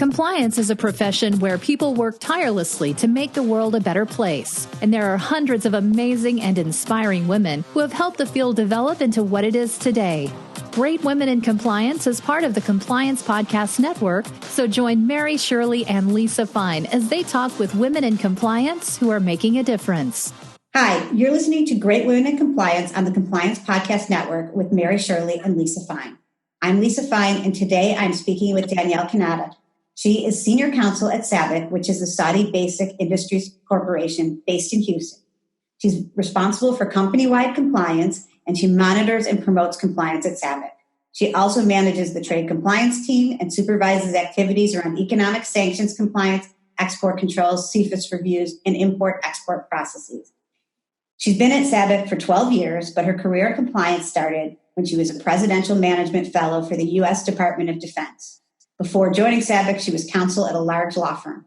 Compliance is a profession where people work tirelessly to make the world a better place. And there are hundreds of amazing and inspiring women who have helped the field develop into what it is today. Great Women in Compliance is part of the Compliance Podcast Network, so join Mary, Shirley, and Lisa Fine as they talk with women in compliance who are making a difference. Hi, you're listening to Great Women in Compliance on the Compliance Podcast Network with Mary, Shirley, and Lisa Fine. I'm Lisa Fine, and today I'm speaking with Danielle Cannata. She is Senior Counsel at SABIC, which is a Saudi Basic Industries Corporation based in Houston. She's responsible for company-wide compliance, and she monitors and promotes compliance at SABIC. She also manages the trade compliance team and supervises activities around economic sanctions compliance, export controls, CFIUS reviews, and import-export processes. She's been at SABIC for 12 years, but her career in compliance started when she was a Presidential Management Fellow for the U.S. Department of Defense. Before joining SABIC, she was counsel at a large law firm.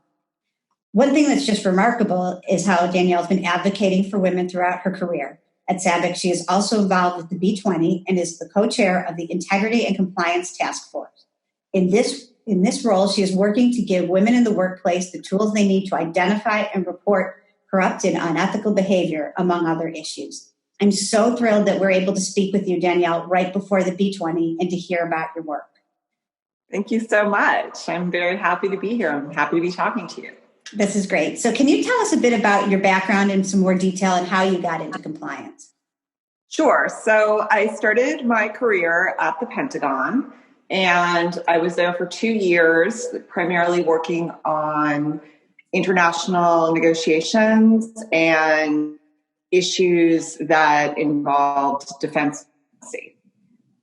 One thing that's just remarkable is how Danielle's been advocating for women throughout her career. At SABIC, she is also involved with the B20 and is the co-chair of the Integrity and Compliance Task Force. In this role, she is working to give women in the workplace the tools they need to identify and report corrupt and unethical behavior, among other issues. I'm so thrilled that we're able to speak with you, Danielle, right before the B20 and to hear about your work. Thank you so much. I'm very happy to be here. I'm happy to be talking to you. This is great. So can you tell us a bit about your background in some more detail and how you got into compliance? Sure. So I started my career at the Pentagon, and I was there for 2 years, primarily working on international negotiations and issues that involved defense policy.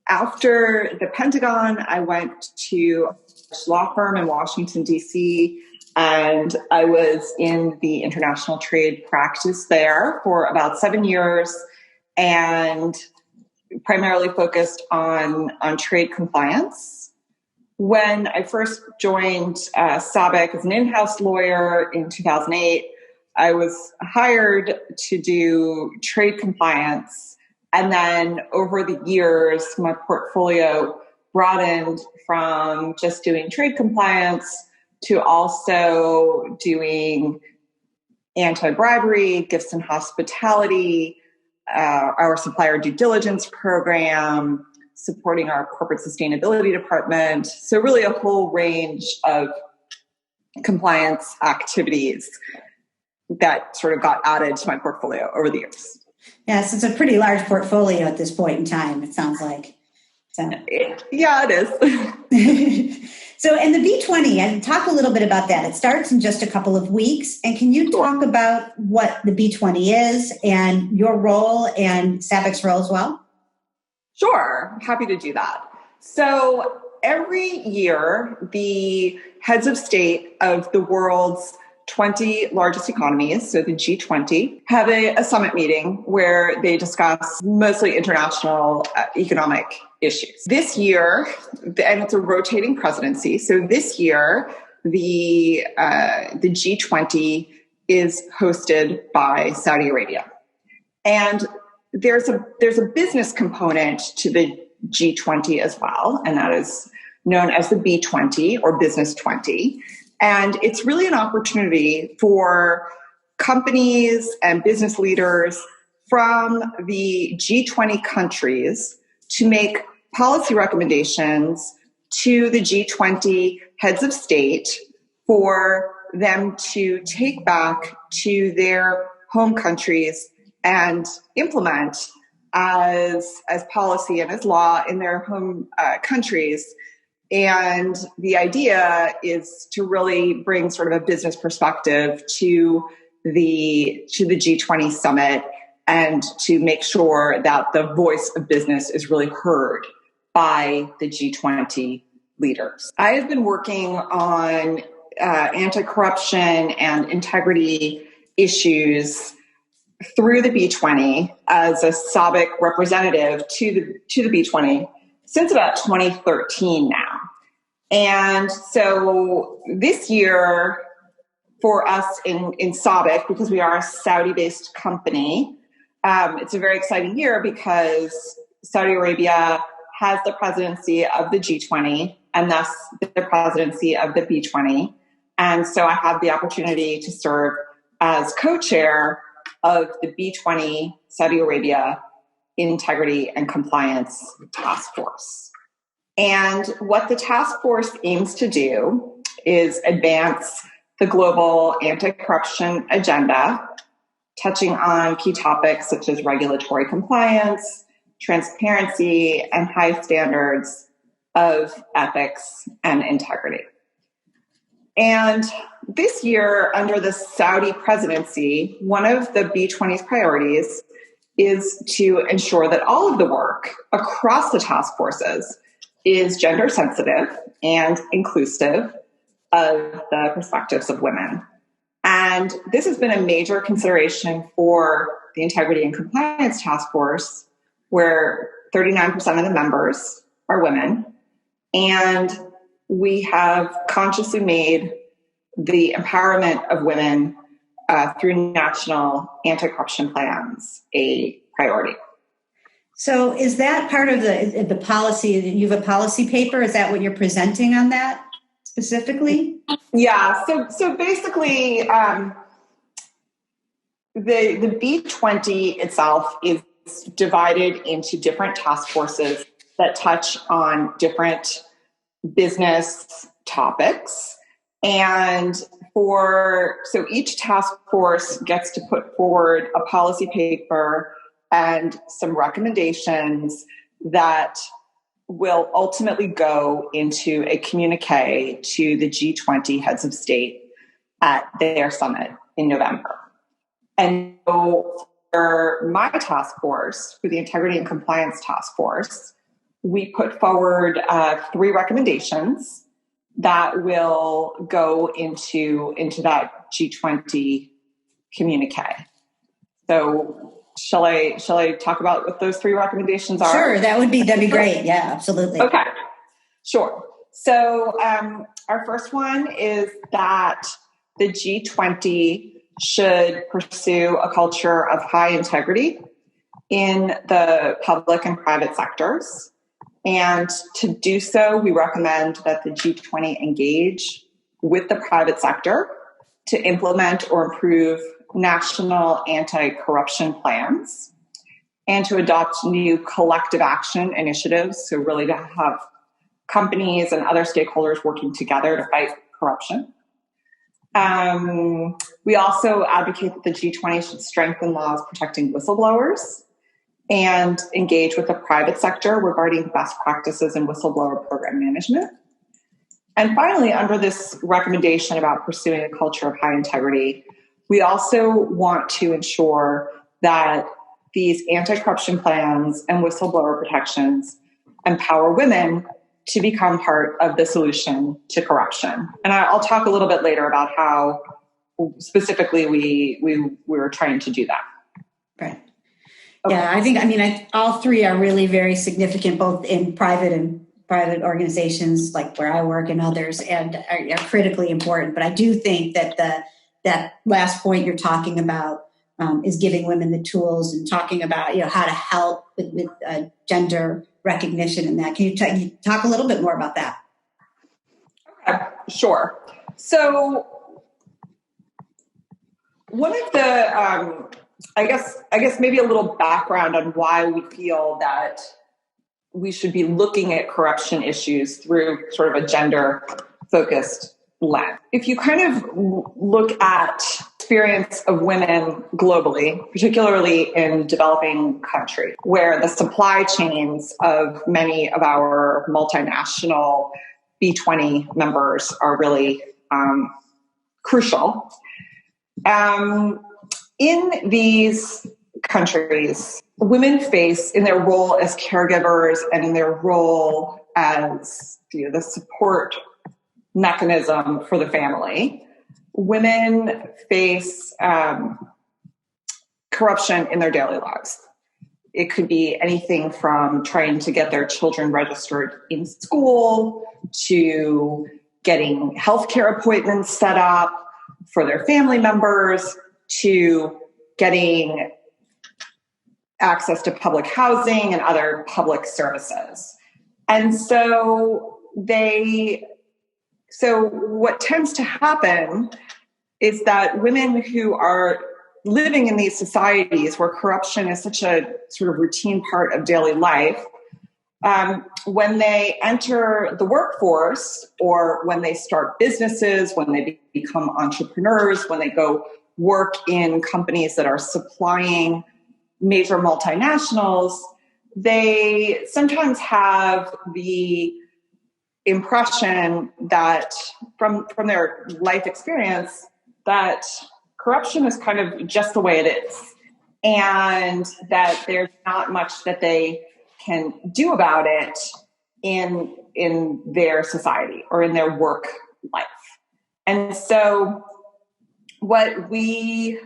After the Pentagon, I went to a law firm in Washington, D.C., and I was in the international trade practice there for about 7 years and primarily focused on trade compliance. When I first joined SABIC as an in-house lawyer in 2008, I was hired to do trade compliance. And then over the years, my portfolio broadened from just doing trade compliance to also doing anti-bribery, gifts and hospitality, our supplier due diligence program, supporting our corporate sustainability department. So really a whole range of compliance activities that sort of got added to my portfolio over the years. Yes, it's a pretty large portfolio at this point in time, it sounds like. So. Yeah, it is. So, and the B20, and talk a little bit about that. It starts in just a couple of weeks. And can you talk about what the B20 is and your role and SABIC's role as well? Sure. Happy to do that. So every year, the heads of state of the world's 20 largest economies, so the G20, have a summit meeting where they discuss mostly international economic issues. This year, and it's a rotating presidency, so this year, the G20 is hosted by Saudi Arabia. And there's a business component to the G20 as well, and that is known as the B20 or Business 20. And it's really an opportunity for companies and business leaders from the G20 countries to make policy recommendations to the G20 heads of state for them to take back to their home countries and implement as policy and as law in their home countries. And the idea is to really bring sort of a business perspective to the G20 summit and to make sure that the voice of business is really heard by the G20 leaders. I have been working on anti-corruption and integrity issues through the B20 as a SABIC representative to the B20 since about 2013 now. And so this year for us in SABIC, because we are a Saudi-based company, it's a very exciting year because Saudi Arabia has the presidency of the G20 and thus the presidency of the B20. And so I have the opportunity to serve as co-chair of the B20 Saudi Arabia Integrity and Compliance Task Force. And what the task force aims to do is advance the global anti-corruption agenda, touching on key topics such as regulatory compliance, transparency, and high standards of ethics and integrity. And this year, under the Saudi presidency, one of the B20's priorities is to ensure that all of the work across the task forces is gender sensitive and inclusive of the perspectives of women. And this has been a major consideration for the Integrity and Compliance Task Force, where 39% of the members are women. And we have consciously made the empowerment of women through national anti-corruption plans a priority. So is that part of the policy? You have a policy paper? Is that what you're presenting on that specifically? Yeah. So basically, the B20 itself is divided into different task forces that touch on different business topics. And so each task force gets to put forward a policy paper and some recommendations that will ultimately go into a communique to the G20 heads of state at their summit in November. And so for my task force, for the Integrity and Compliance Task Force, we put forward 3 recommendations that will go into that G20 communique. So shall I talk about what those 3 recommendations are? Sure, that'd be great. Yeah, absolutely. Okay, sure. So our first one is that the G20 should pursue a culture of high integrity in the public and private sectors. And to do so, we recommend that the G20 engage with the private sector to implement or improve national anti-corruption plans and to adopt new collective action initiatives. So really to have companies and other stakeholders working together to fight corruption. We also advocate that the G20 should strengthen laws protecting whistleblowers and engage with the private sector regarding best practices in whistleblower program management. And finally, under this recommendation about pursuing a culture of high integrity, we also want to ensure that these anti-corruption plans and whistleblower protections empower women to become part of the solution to corruption. And I'll talk a little bit later about how specifically we were trying to do that. Right. Okay. Yeah, all 3 are really very significant, both in private organizations like where I work and others, and are critically important. But I do think that that last point you're talking about is giving women the tools and talking about how to help with gender recognition and that. Can you talk a little bit more about that? Okay, sure. So one of the I guess maybe a little background on why we feel that we should be looking at corruption issues through sort of a gender-focused lens. If you kind of look at experience of women globally, particularly in developing countries, where the supply chains of many of our multinational B20 members are really crucial. In these countries, women face, in their role as caregivers and in their role as the support mechanism for the family, women face corruption in their daily lives. It could be anything from trying to get their children registered in school to getting healthcare appointments set up for their family members to getting access to public housing and other public services. And so so what tends to happen is that women who are living in these societies where corruption is such a sort of routine part of daily life, when they enter the workforce or when they start businesses, when they become entrepreneurs, when they go work in companies that are supplying major multinationals, they sometimes have the impression that from their life experience that corruption is kind of just the way it is, and that there's not much that they can do about it in their society or in their work life. And so what we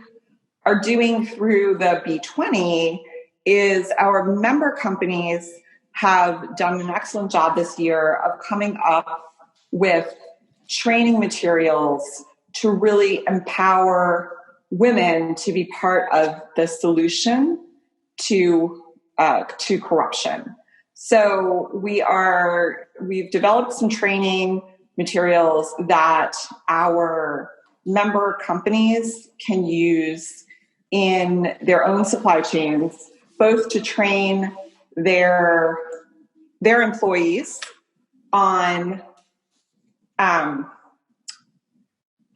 are doing through the B20 is our member companies have done an excellent job this year of coming up with training materials to really empower women to be part of the solution to corruption. So we've developed some training materials that our member companies can use in their own supply chains, both to train their employees on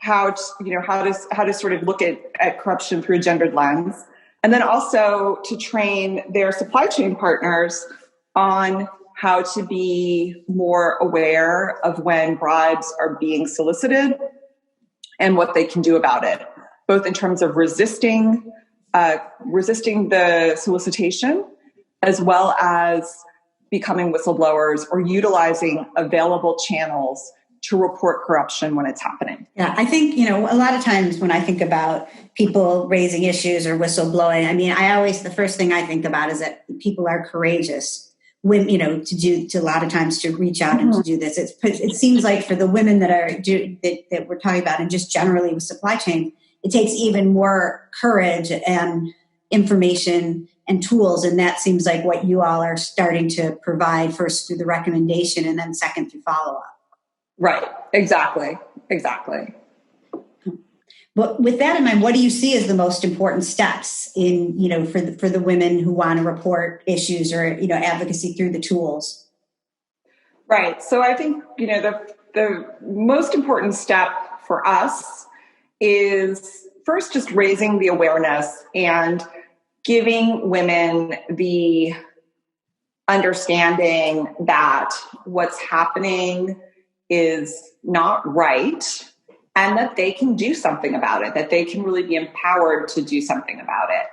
how to sort of look at corruption through a gendered lens, and then also to train their supply chain partners on how to be more aware of when bribes are being solicited and what they can do about it, both in terms of resisting the solicitation, as well as becoming whistleblowers or utilizing available channels to report corruption when it's happening. Yeah, I think, a lot of times when I think about people raising issues or whistleblowing, the first thing I think about is that people are courageous. When, to a lot of times to reach out and to do this. It seems like for the women that we're talking about, and just generally with supply chain, it takes even more courage and information and tools. And that seems like what you all are starting to provide, first through the recommendation and then second through follow-up. Right. Exactly. But with that in mind, what do you see as the most important steps in, for the women who want to report issues or, advocacy through the tools? Right. So I think, the most important step for us is first just raising the awareness and giving women the understanding that what's happening is not right, and that they can do something about it, that they can really be empowered to do something about it.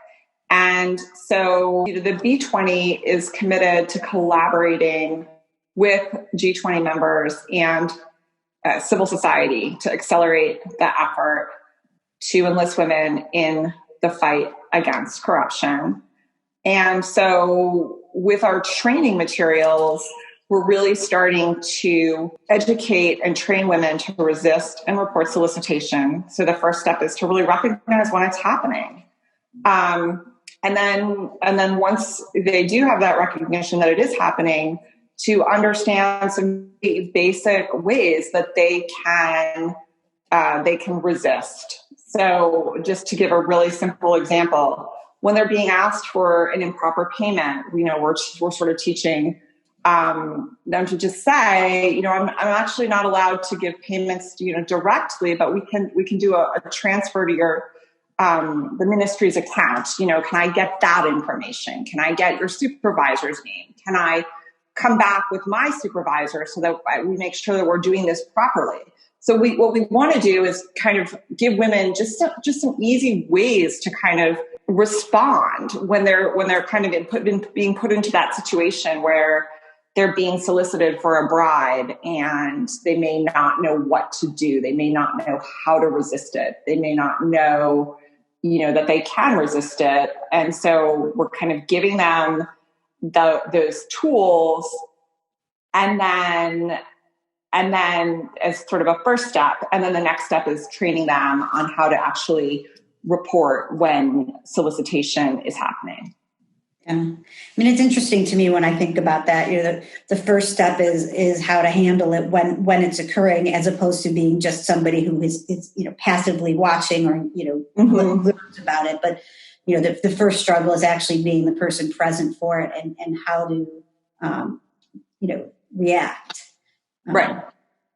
And so the B20 is committed to collaborating with G20 members and civil society to accelerate the effort to enlist women in the fight against corruption. And so with our training materials, we're really starting to educate and train women to resist and report solicitation. So the first step is to really recognize when it's happening. And then once they do have that recognition that it is happening, to understand some basic ways that they can resist. So just to give a really simple example, when they're being asked for an improper payment, we're sort of teaching them to just say, I'm actually not allowed to give payments, directly, but we can do a transfer to your the ministry's account. Can I get that information? Can I get your supervisor's name? Can I come back with my supervisor so that we make sure that we're doing this properly? So what we want to do is kind of give women just some easy ways to kind of respond when they're kind of being put into that situation where they're being solicited for a bribe and they may not know what to do. They may not know how to resist it. They may not know, that they can resist it. And so we're kind of giving them those tools, and then as sort of a first step, and then the next step is training them on how to actually report when solicitation is happening. Yeah. I mean, it's interesting to me when I think about that. The first step is how to handle it when it's occurring, as opposed to being just somebody who is passively watching or learns about it. But the first struggle is actually being the person present for it and how to react. Right.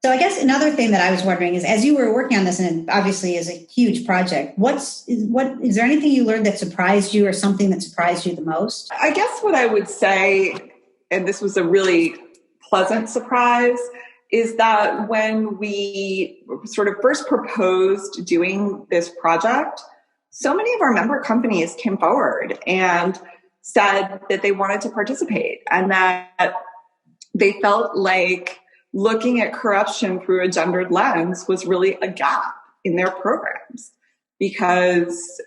So I guess another thing that I was wondering is, as you were working on this, and it obviously is a huge project, is there anything you learned that surprised you, or something that surprised you the most? I guess what I would say, and this was a really pleasant surprise, is that when we sort of first proposed doing this project, so many of our member companies came forward and said that they wanted to participate, and that they felt like looking at corruption through a gendered lens was really a gap in their programs, because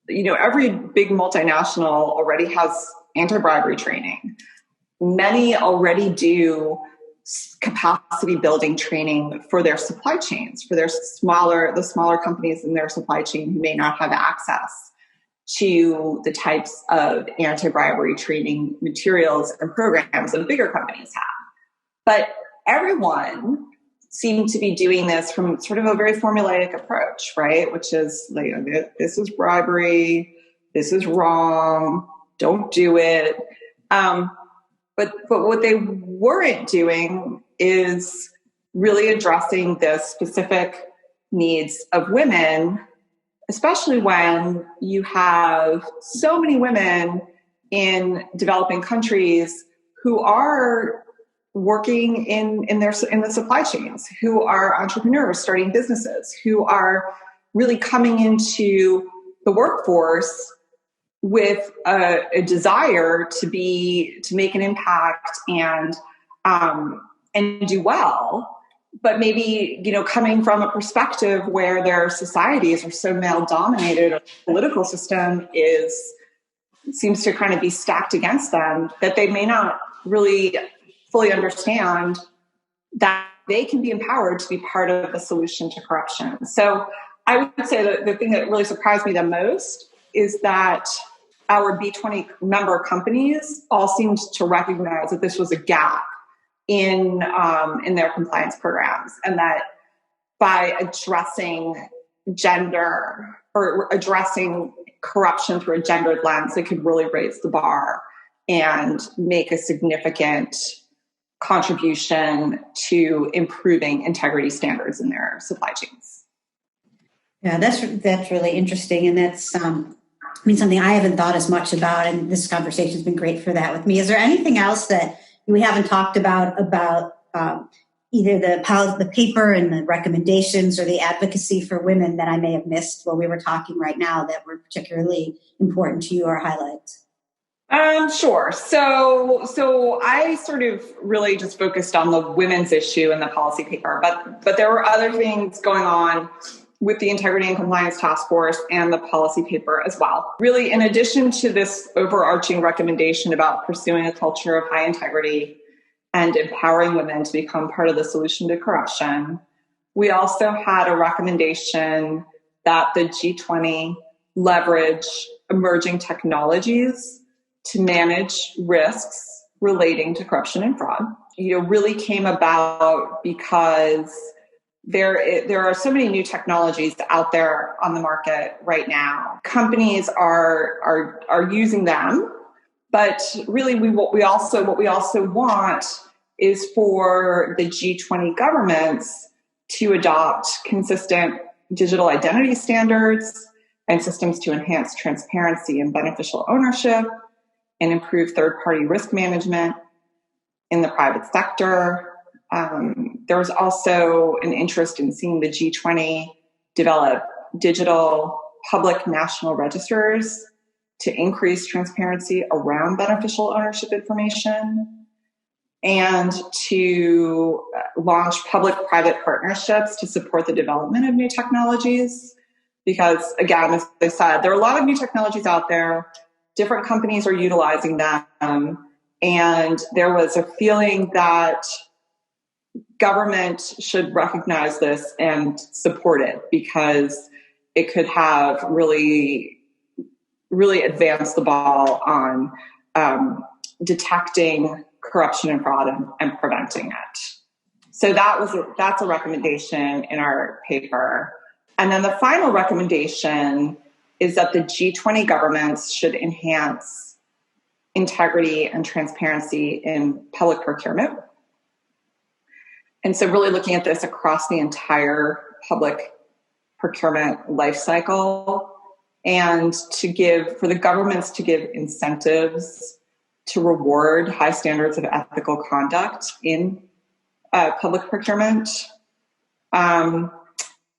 every big multinational already has anti-bribery training. Many already do capacity building training for their supply chains, for the smaller companies in their supply chain who may not have access to the types of anti-bribery training materials and programs that bigger companies have. But everyone seemed to be doing this from sort of a very formulaic approach, right? Which is like, this is bribery, this is wrong, don't do it. But what they weren't doing is really addressing the specific needs of women, especially when you have so many women in developing countries who are working in the supply chains, who are entrepreneurs starting businesses, who are really coming into the workforce with a desire to make an impact and do well, but maybe coming from a perspective where their societies are so male dominated, or the political system seems to kind of be stacked against them, that they may not really fully understand that they can be empowered to be part of the solution to corruption. So I would say that the thing that really surprised me the most is that our B20 member companies all seemed to recognize that this was a gap in their compliance programs, and that by addressing gender or addressing corruption through a gendered lens, they could really raise the bar and make a significant contribution to improving integrity standards in their supply chains. Yeah, that's really interesting, and that's something I haven't thought as much about. And this conversation has been great for that with me. Is there anything else that we haven't talked about either the paper and the recommendations or the advocacy for women that I may have missed while we were talking right now that were particularly important to you or highlights? Sure. So I sort of really just focused on the women's issue in the policy paper, but there were other things going on with the Integrity and Compliance Task Force and the policy paper as well. Really, in addition to this overarching recommendation about pursuing a culture of high integrity and empowering women to become part of the solution to corruption, we also had a recommendation that the G20 leverage emerging technologies to manage risks relating to corruption and fraud. Really came about because there are so many new technologies out there on the market right now. Companies are using them, but really what we also want is for the G20 governments to adopt consistent digital identity standards and systems to enhance transparency and beneficial ownership and improve third-party risk management in the private sector. There was also an interest in seeing the G20 develop digital public national registers to increase transparency around beneficial ownership information, and to launch public-private partnerships to support the development of new technologies. Because, again, as I said, there are a lot of new technologies out there. Different companies are utilizing them. And there was a feeling that government should recognize this and support it, because it could have really, really advanced the ball on detecting corruption and fraud and preventing it. So that's a recommendation in our paper. And then the final recommendation is that the G20 governments should enhance integrity and transparency in public procurement. And so really looking at this across the entire public procurement life cycle, and for the governments to give incentives to reward high standards of ethical conduct in public procurement.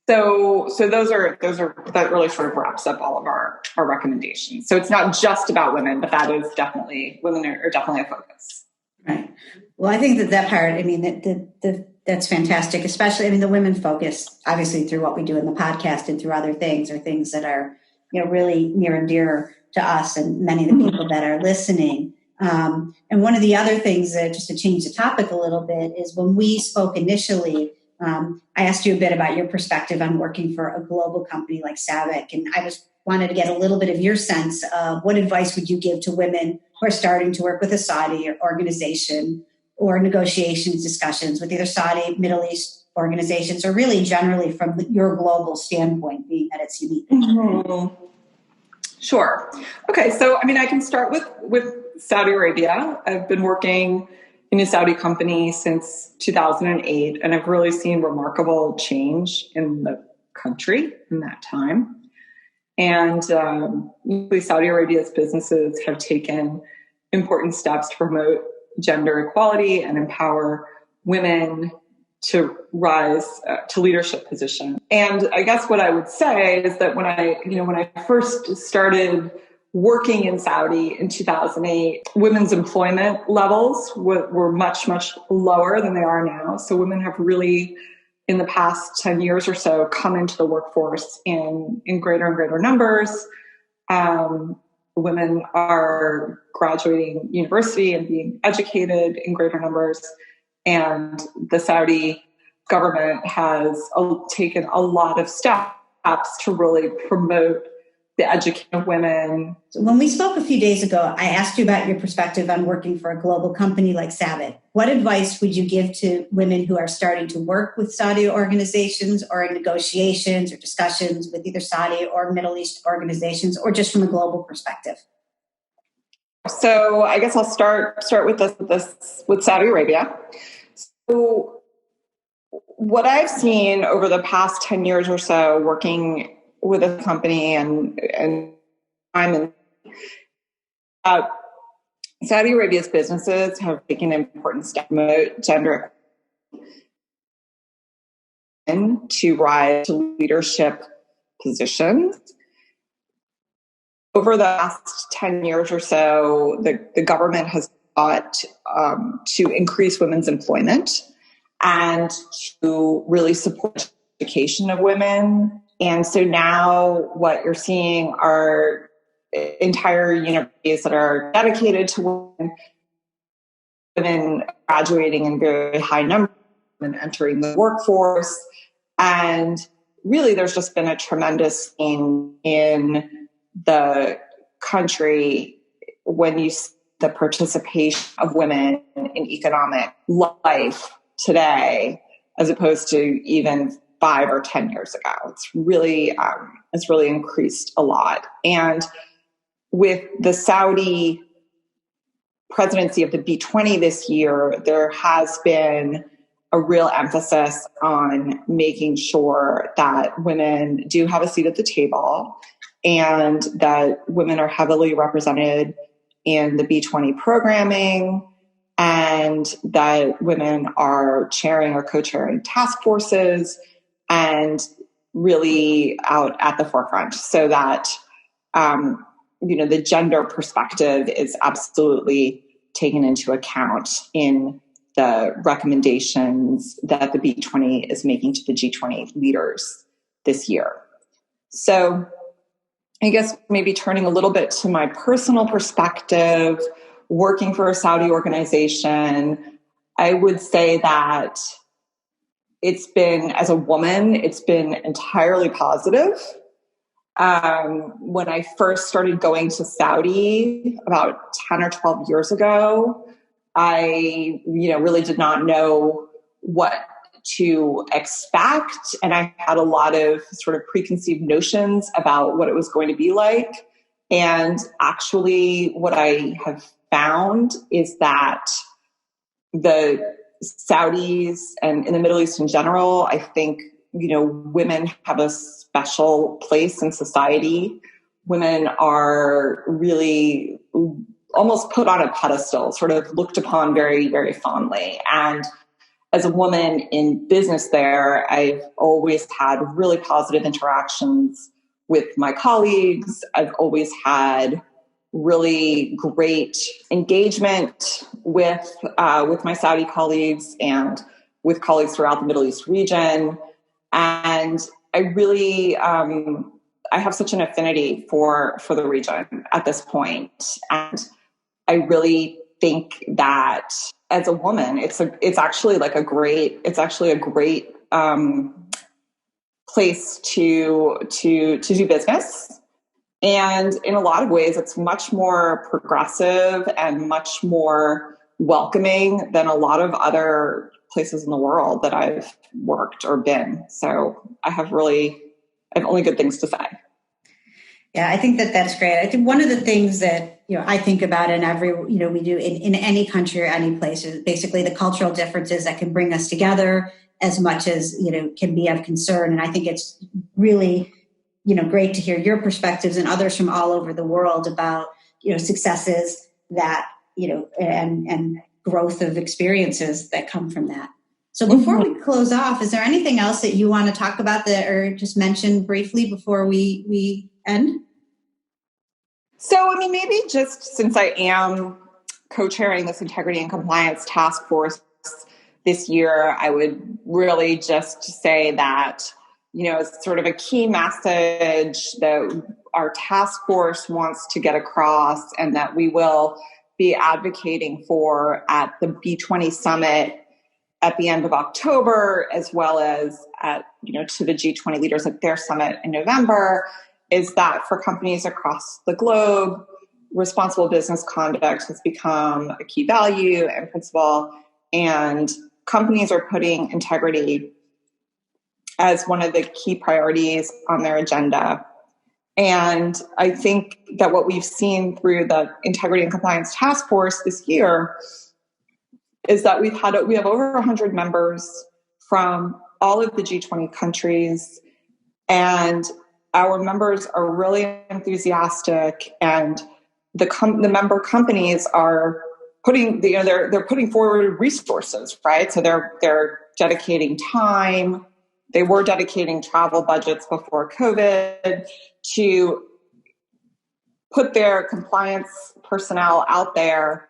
So that really sort of wraps up all of our recommendations. So it's not just about women, but that is women are definitely a focus. Right. Well, I think that part, I mean, that's fantastic, especially, I mean, the women focus, obviously, through what we do in the podcast and through other things, are things that are, really near and dear to us and many of the people that are listening. And one of the other things that, just to change the topic a little bit, is when we spoke initially, I asked you a bit about your perspective on working for a global company like SABIC, and I wanted to get a little bit of your sense of what advice would you give to women who are starting to work with a Saudi organization or negotiations, discussions with either Saudi, Middle East organizations, or really generally from your global standpoint, being that it's unique. Mm-hmm. Sure. Okay. So, I mean, I can start with Saudi Arabia. I've been working in a Saudi company since 2008, and I've really seen remarkable change in the country in that time. And Saudi Arabia's businesses have taken important steps to promote gender equality and empower women to rise to leadership positions. And I guess what I would say is that when I first started working in Saudi in 2008, women's employment levels were much, much lower than they are now. So women have really, in the past 10 years or so, come into the workforce in greater and greater numbers. Women are graduating university and being educated in greater numbers. And the Saudi government has taken a lot of steps to really promote the education of women. When we spoke a few days ago, I asked you about your perspective on working for a global company like SABIC. What advice would you give to women who are starting to work with Saudi organizations or in negotiations or discussions with either Saudi or Middle East organizations, or just from a global perspective? So I guess I'll start with Saudi Arabia. So what I've seen over the past 10 years or so working with a company and I'm in Saudi Arabia's businesses have taken an important step to promote gender and to rise to leadership positions. Over the last 10 years or so, the government has sought to increase women's employment and to really support education of women. And so now what you're seeing are entire universities that are dedicated to women graduating in very high numbers and entering the workforce. And really, there's just been a tremendous change in the country when you see the participation of women in economic life today, as opposed to even 5 or 10 years ago. It's really increased a lot. And with the Saudi presidency of the B20 this year, there has been a real emphasis on making sure that women do have a seat at the table and that women are heavily represented in the B20 programming, and that women are chairing or co-chairing task forces and really out at the forefront, so that the gender perspective is absolutely taken into account in the recommendations that the B20 is making to the G20 leaders this year. So I guess maybe turning a little bit to my personal perspective, working for a Saudi organization, I would say that as a woman, it's been entirely positive. When I first started going to Saudi about 10 or 12 years ago, I, really did not know what to expect. And I had a lot of sort of preconceived notions about what it was going to be like. And actually what I have found is that the Saudis and in the Middle East in general, I think, women have a special place in society. Women are really almost put on a pedestal, sort of looked upon very, very fondly. And as a woman in business there, I've always had really positive interactions with my colleagues. I've always had really great engagement with my Saudi colleagues and with colleagues throughout the Middle East region. And I really, I have such an affinity for the region at this point. And I really think that as a woman, it's actually a great place to do business. And in a lot of ways, it's much more progressive and much more welcoming than a lot of other places in the world that I've worked or been. So I have only good things to say. Yeah, I think that's great. I think one of the things that, I think about in every, we do in any country or any place is basically the cultural differences that can bring us together as much as, can be of concern. And I think it's really, great to hear your perspectives and others from all over the world about, successes that, and growth of experiences that come from that. So before we close off, is there anything else that you want to talk about or just mention briefly before we end? So, maybe just since I am co-chairing this integrity and compliance task force this year, I would really just say that, it's sort of a key message that our task force wants to get across and that we will be advocating for at the B20 Summit at the end of October, as well as at, to the G20 leaders at their summit in November, is that for companies across the globe, responsible business conduct has become a key value and principle, and companies are putting integrity as one of the key priorities on their agenda. And I think that what we've seen through the Integrity and Compliance Task Force this year is that we have over 100 members from all of the G20 countries, and our members are really enthusiastic, and the member companies are putting they're putting forward resources, right? So they're dedicating time. They were dedicating travel budgets before COVID to put their compliance personnel out there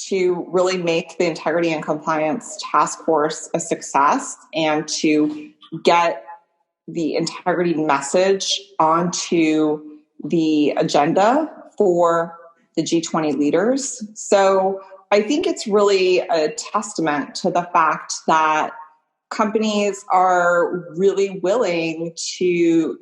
to really make the Integrity and Compliance Task Force a success and to get the integrity message onto the agenda for the G20 leaders. So I think it's really a testament to the fact that companies are really willing to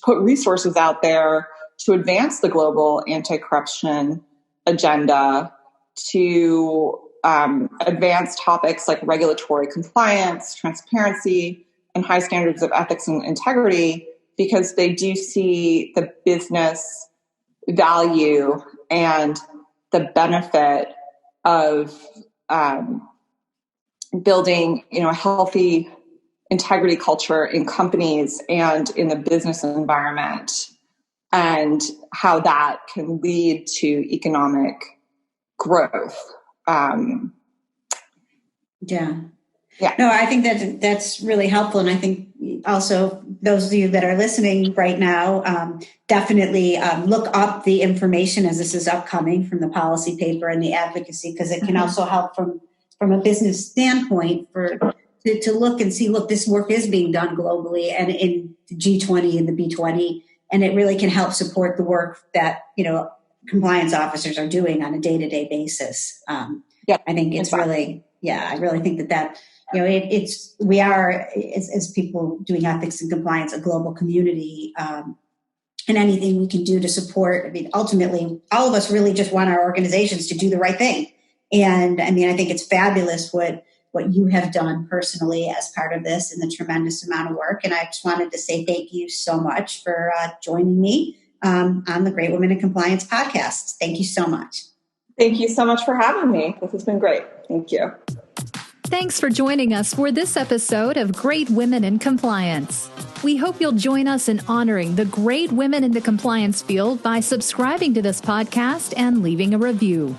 put resources out there to advance the global anti-corruption agenda, to advance topics like regulatory compliance, transparency, and high standards of ethics and integrity, because they do see the business value and the benefit of building, a healthy integrity culture in companies and in the business environment, and how that can lead to economic growth. Yeah. No, I think that's really helpful. And I think also those of you that are listening right now, definitely look up the information as this is upcoming from the policy paper and the advocacy, because it can also help from a business standpoint to look and see, this work is being done globally and in the G20 and the B20, and it really can help support the work that, compliance officers are doing on a day-to-day basis. I think it's really, I really think that we are, as people doing ethics and compliance, a global community, and anything we can do to support. I mean, ultimately, all of us really just want our organizations to do the right thing. And I mean, I think it's fabulous what you have done personally as part of this and the tremendous amount of work. And I just wanted to say thank you so much for joining me on the Great Women in Compliance podcast. Thank you so much. Thank you so much for having me. This has been great. Thank you. Thanks for joining us for this episode of Great Women in Compliance. We hope you'll join us in honoring the great women in the compliance field by subscribing to this podcast and leaving a review.